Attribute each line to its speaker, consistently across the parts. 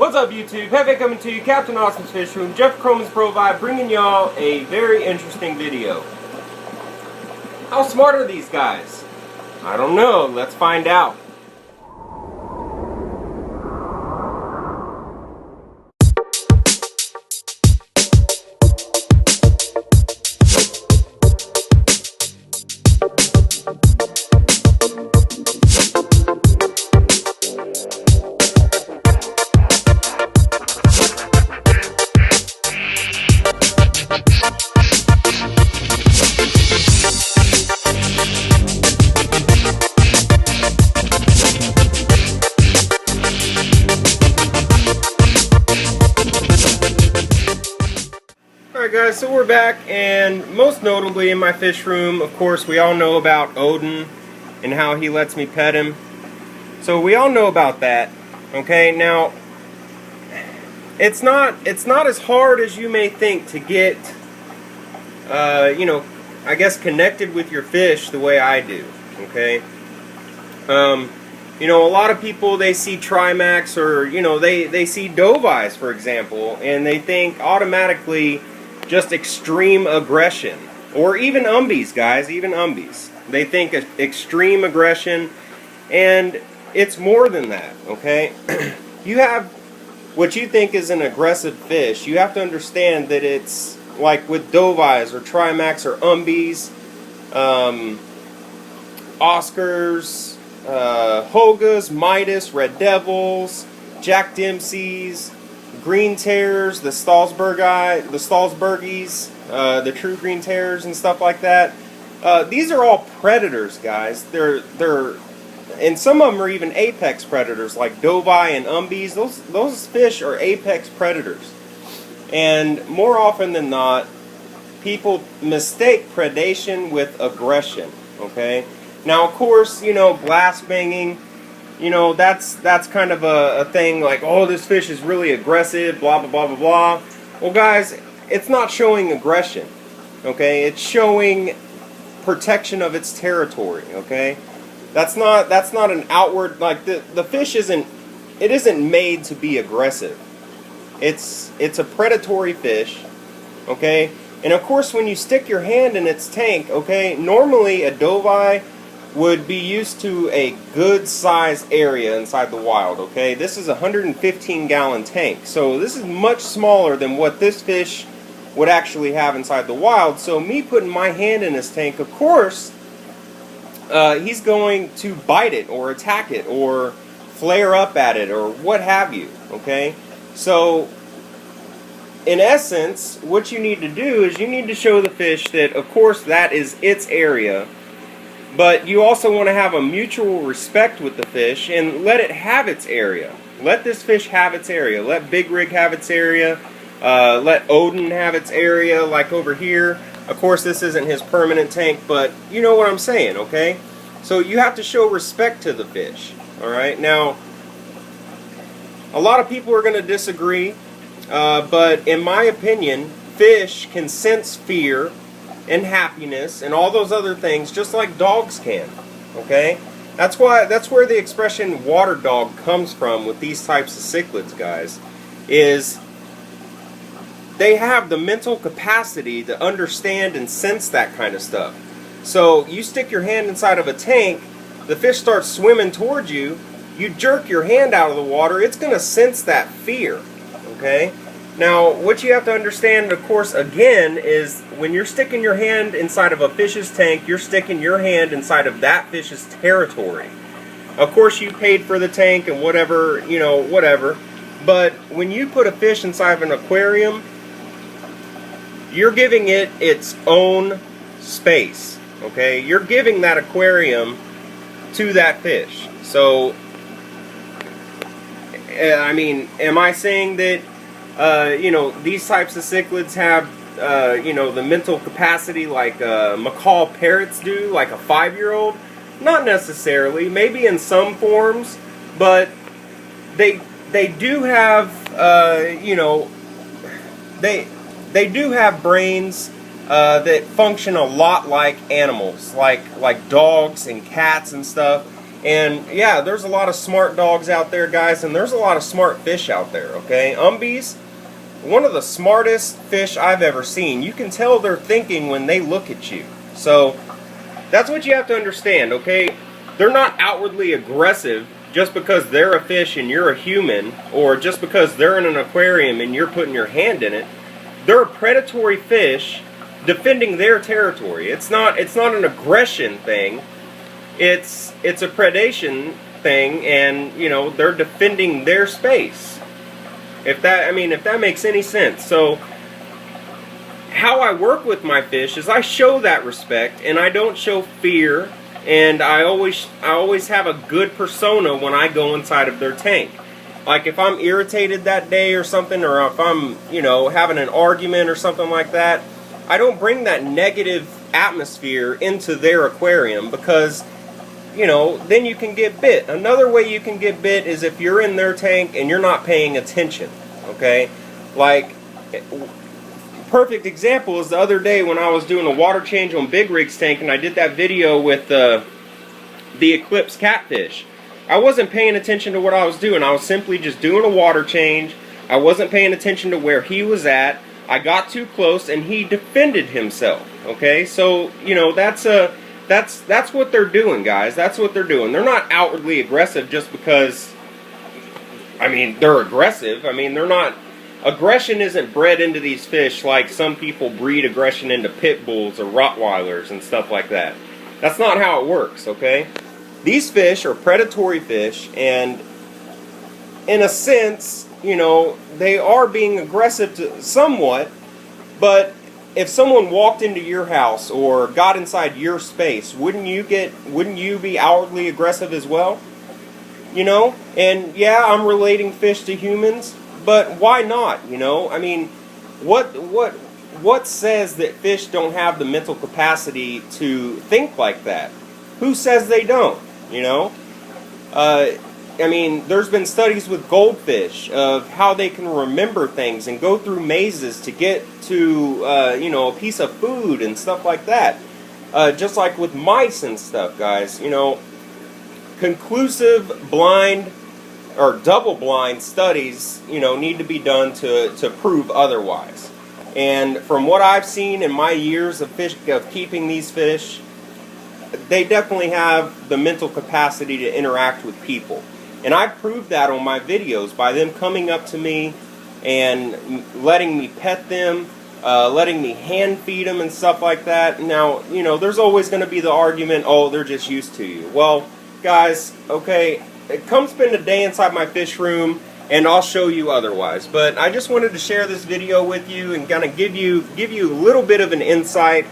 Speaker 1: What's up, YouTube? Heavy coming to you, Captain Awesome's Fish Room, Jeff Croman's Pro Vibe, bringing y'all a very interesting video. How smart are these guys? I don't know. Let's find out. Alright guys, so we're back, and most notably in my fish room, of course, we all know about Odin and how he lets me pet him. So we all know about that. Okay, now it's not as hard as you may think to get I guess connected with your fish the way I do. Okay? A lot of people, they see Trimax or they see dove eyes, for example, and they think automatically just extreme aggression, or even umbies, guys, even umbies. They think extreme aggression, and it's more than that, okay? You have what you think is an aggressive fish. You have to understand that it's like with dove eyes or Trimax or umbies, Oscars, Hogas, Midas, Red Devils, Jack Dempseys, green terrors, the Stalsbergies, the true green terrors and stuff like that. These are all predators, guys. And some of them are even apex predators, like dove eye and umbies. Those fish are apex predators. And more often than not, people mistake predation with aggression. Okay. Now, of course, glass banging. That's kind of a thing like, oh, this fish is really aggressive, blah, blah, blah, blah, blah. Well, guys, it's not showing aggression, okay? It's showing protection of its territory, okay? That's not an outward, like, the fish isn't made to be aggressive. It's a predatory fish, okay? And, of course, when you stick your hand in its tank, okay, normally a dove eye would be used to a good size area inside the wild, okay? This is a 115-gallon tank, so this is much smaller than what this fish would actually have inside the wild. So me putting my hand in this tank, of course, he's going to bite it or attack it or flare up at it or what have you, okay? So in essence, what you need to do is you need to show the fish that, of course, that is its area. But you also want to have a mutual respect with the fish and let it have its area. Let this fish have its area. Let Big Rig have its area. Let Odin have its area, like over here. Of course, this isn't his permanent tank, but you know what I'm saying, okay? So you have to show respect to the fish, all right? Now, a lot of people are going to disagree, but in my opinion, fish can sense fear and happiness and all those other things just like dogs can, okay? That's where the expression water dog comes from with these types of cichlids, guys, is they have the mental capacity to understand and sense that kind of stuff. So you stick your hand inside of a tank, the fish starts swimming towards you, you jerk your hand out of the water, it's going to sense that fear, okay? Now, what you have to understand, of course, again, is when you're sticking your hand inside of a fish's tank, you're sticking your hand inside of that fish's territory. Of course, you paid for the tank and whatever, whatever. But when you put a fish inside of an aquarium, you're giving it its own space, okay? You're giving that aquarium to that fish. So, I mean, am I saying that these types of cichlids have, the mental capacity like macaw parrots do, like a 5-year-old? Not necessarily. Maybe in some forms, but they do have, they do have brains that function a lot like animals, like dogs and cats and stuff. And yeah, there's a lot of smart dogs out there, guys, and there's a lot of smart fish out there, okay? Umbies, one of the smartest fish I've ever seen. You can tell they're thinking when they look at you. So that's what you have to understand, okay? They're not outwardly aggressive just because they're a fish and you're a human, or just because they're in an aquarium and you're putting your hand in it. They're a predatory fish defending their territory. It's not an aggression thing. It's a predation thing, and you know, they're defending their space. If that makes any sense. So how I work with my fish is I show that respect, and I don't show fear, and I always have a good persona when I go inside of their tank. Like if I'm irritated that day or something, or if I'm, you know, having an argument or something like that, I don't bring that negative atmosphere into their aquarium, because, you know, then you can get bit. Another way you can get bit is if you're in their tank and you're not paying attention, okay? Like, perfect example is the other day when I was doing a water change on Big Rig's tank, and I did that video with the Eclipse catfish. I wasn't paying attention to what I was doing. I was simply just doing a water change. I wasn't paying attention to where he was at. I got too close and he defended himself, okay? So, you know, that's what they're doing, guys. That's what they're doing. They're not outwardly aggressive just because, I mean, they're aggressive. I mean, they're not, aggression isn't bred into these fish like some people breed aggression into pit bulls or Rottweilers and stuff like that. That's not how it works, okay? These fish are predatory fish, and in a sense, you know, they are being aggressive to somewhat, but if someone walked into your house or got inside your space, wouldn't you be outwardly aggressive as well? You know? And yeah, I'm relating fish to humans, but why not? You know? I mean, what says that fish don't have the mental capacity to think like that? Who says they don't? You know? I mean, there's been studies with goldfish of how they can remember things and go through mazes to get to, you know, a piece of food and stuff like that. Just like with mice and stuff, guys. You know, conclusive blind or double-blind studies, you know, need to be done to prove otherwise. And from what I've seen in my years of keeping these fish, they definitely have the mental capacity to interact with people. And I proved that on my videos by them coming up to me and letting me pet them, letting me hand feed them and stuff like that. Now, you know, there's always going to be the argument, oh, they're just used to you. Well, guys, okay, come spend a day inside my fish room and I'll show you otherwise. But I just wanted to share this video with you and kind of give you a little bit of an insight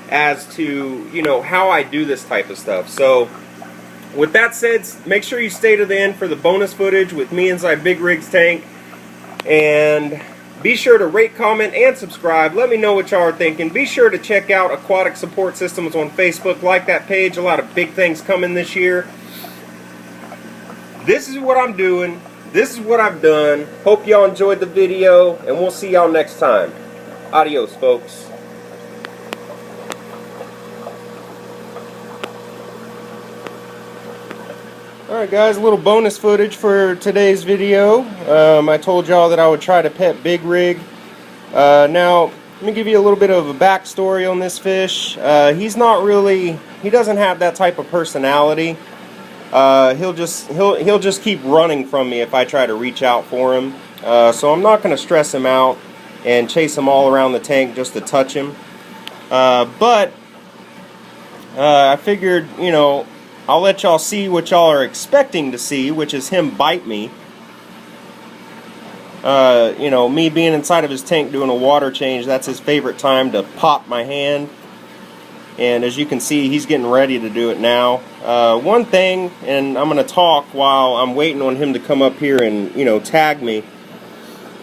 Speaker 1: as to, you know, how I do this type of stuff. So with that said, make sure you stay to the end for the bonus footage with me inside Big Rig's tank. And be sure to rate, comment, and subscribe. Let me know what y'all are thinking. Be sure to check out Aquatic Support Systems on Facebook. Like that page. A lot of big things coming this year. This is what I'm doing. This is what I've done. Hope y'all enjoyed the video, and we'll see y'all next time. Adios, folks. Alright guys, a little bonus footage for today's video. I told y'all that I would try to pet Big Rig. Now, let me give you a little bit of a backstory on this fish. He doesn't have that type of personality. He'll just keep running from me if I try to reach out for him. So I'm not going to stress him out and chase him all around the tank just to touch him. But I figured, you know, I'll let y'all see what y'all are expecting to see, which is him bite me. You know, me being inside of his tank doing a water change, that's his favorite time to pop my hand. And as you can see, he's getting ready to do it now. One thing, and I'm going to talk while I'm waiting on him to come up here and, you know, tag me.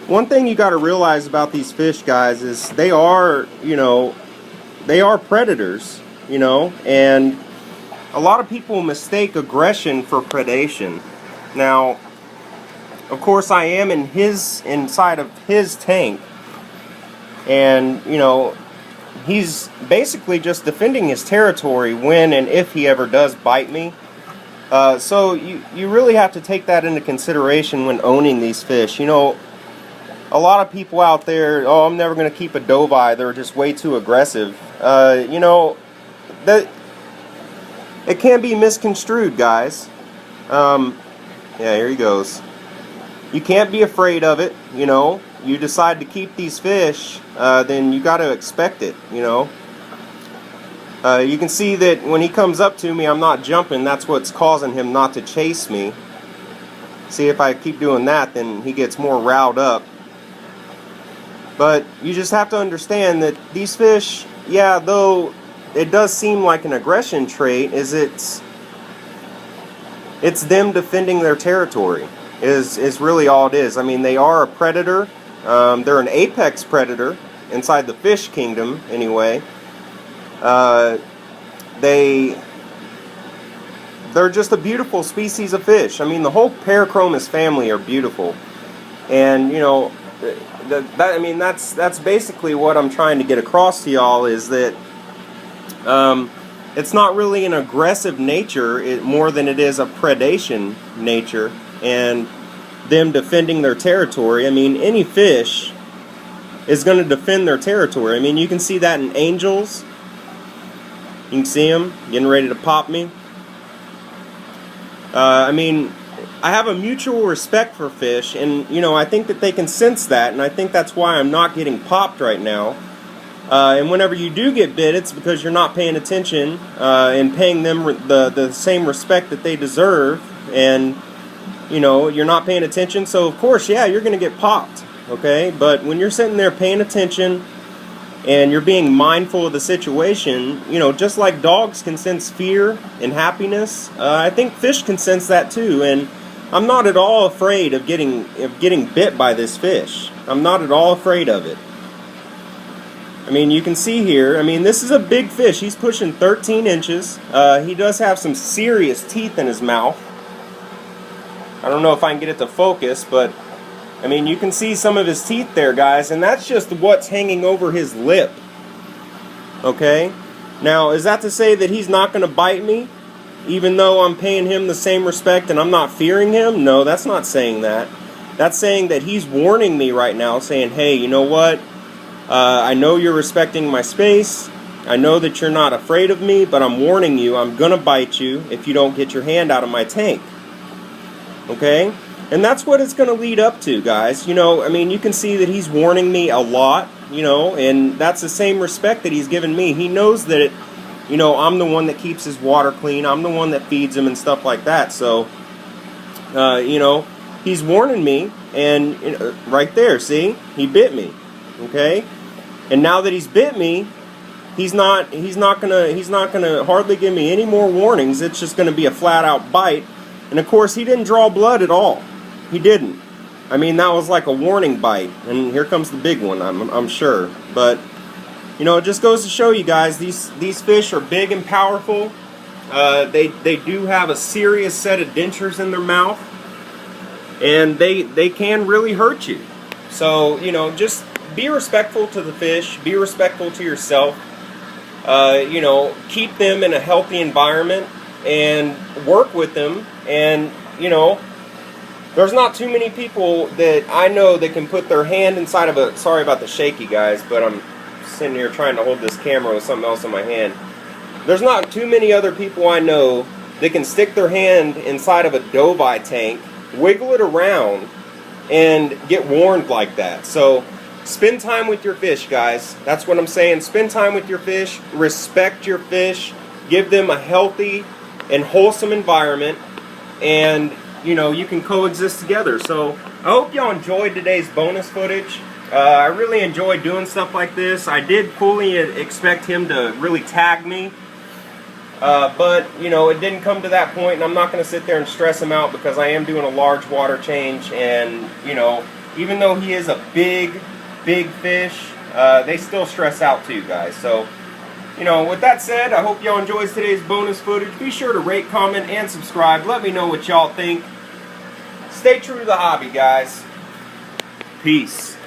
Speaker 1: One thing you got to realize about these fish, guys, is they are, you know, they are predators, you know, and a lot of people mistake aggression for predation. Now, of course, I am inside of his tank, and, you know, he's basically just defending his territory when and if he ever does bite me. So you really have to take that into consideration when owning these fish. You know, a lot of people out there, oh, I'm never going to keep a doveye, they're just way too aggressive. You know, that it can be misconstrued, guys. Yeah, here he goes. You can't be afraid of it, you know. You decide to keep these fish, then you got to expect it, you know. You can see that when he comes up to me, I'm not jumping. That's what's causing him not to chase me. See, if I keep doing that, then he gets more riled up. But you just have to understand that these fish, yeah, though it does seem like an aggression trait, it's them defending their territory is really all it is. I mean, they are a predator. They're an apex predator inside the fish kingdom, anyway. They're just a beautiful species of fish. I mean, the whole Parachromis family are beautiful, and you know, that's basically what I'm trying to get across to y'all, is that it's not really an aggressive nature more than it is a predation nature, and them defending their territory. I mean, any fish is going to defend their territory. I mean, you can see that in angels. You can see them getting ready to pop me. I mean, I have a mutual respect for fish, and you know, I think that they can sense that, and I think that's why I'm not getting popped right now. And whenever you do get bit, it's because you're not paying attention and paying them the same respect that they deserve, and you know, you're not paying attention. So of course, yeah, you're going to get popped, okay? But when you're sitting there paying attention and you're being mindful of the situation, you know, just like dogs can sense fear and happiness, I think fish can sense that too. And I'm not at all afraid of getting bit by this fish. I'm not at all afraid of it. I mean, you can see here, I mean, this is a big fish. He's pushing 13 inches. He does have some serious teeth in his mouth. I don't know if I can get it to focus, but I mean, you can see some of his teeth there, guys, and that's just what's hanging over his lip. Okay? Now, is that to say that he's not going to bite me, even though I'm paying him the same respect and I'm not fearing him? No, that's not saying that. That's saying that he's warning me right now, saying, hey, you know what? I know you're respecting my space. I know that you're not afraid of me, but I'm warning you, I'm going to bite you if you don't get your hand out of my tank. Okay? And that's what it's going to lead up to, guys. You know, I mean, you can see that he's warning me a lot, you know, and that's the same respect that he's given me. He knows that, you know, I'm the one that keeps his water clean. I'm the one that feeds him and stuff like that. So, you know, he's warning me, and you know, right there, see? He bit me, okay? And now that he's bit me, he's not gonna hardly give me any more warnings. It's just gonna be a flat out bite. And of course, he didn't draw blood at all. He didn't. I mean, that was like a warning bite, and here comes the big one, I'm sure. But you know, it just goes to show you guys, these fish are big and powerful. They do have a serious set of dentures in their mouth, and they can really hurt you. So you know, just be respectful to the fish. Be respectful to yourself. You know, keep them in a healthy environment and work with them. And you know, there's not too many people that I know that can put their hand inside of a, sorry about the shaky, guys, but I'm sitting here trying to hold this camera with something else in my hand. There's not too many other people I know that can stick their hand inside of a doveye tank, wiggle it around, and get warned like that. So spend time with your fish, guys. That's what I'm saying. Spend time with your fish. Respect your fish. Give them a healthy and wholesome environment, and you know, you can coexist together. So I hope y'all enjoyed today's bonus footage. I really enjoyed doing stuff like this. I did fully expect him to really tag me, but you know, it didn't come to that point, and I'm not going to sit there and stress him out, because I am doing a large water change, and you know, even though he is a big fish, they still stress out too, guys. So you know, with that said, I hope y'all enjoyed today's bonus footage. Be sure to rate, comment, and subscribe. Let me know what y'all think. Stay true to the hobby, guys. Peace.